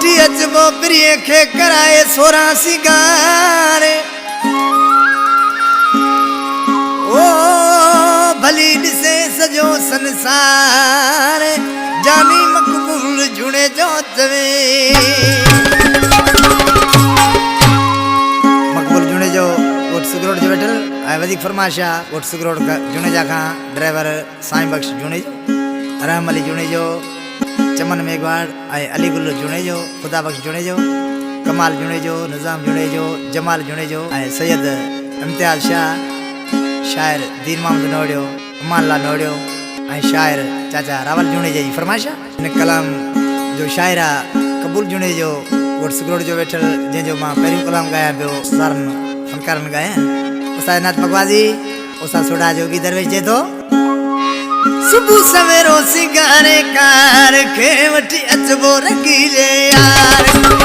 वठी अचबो प्रिय खे कराए सोरा सिंगार ओ भली दिसे सजो संसार जानी मकबूल जुड़े जो तवे मकबूल जुड़े जो वोट सुगरोड जो बैठल आए वधिक फरमाशा वोट सुगरोड का जुड़े जा खां ड्राइवर साईं बख्श जुड़े जो रहम अली जुड़े जो चमन मेघवाड़ आए अली गुल्लो जुड़े जो खुदा बख्श जुड़े जो कमाल जुड़े जो निज़ाम जुड़े जो जमाल जुड़े जो आए सैयद इम्तियाज शाह शायर दीन मोहम्मद नोड़ियो अमानला नोड़ियो आए शायर चाचा रावल जुड़े जी फरमाइशा इन कलाम जो शायरा कबूल जुड़े जो वोट सुगरोड जो बैठल जंहिंजो मां पहिरियों कलाम गाया पियो सारन फनकारन गाया उस्ताद नाथ मकवाजी उस्ताद सोडा जोगी दरवेश जे तो सुबह सवेरो सिंगारे कार खे वठी अचबो रंगीले यार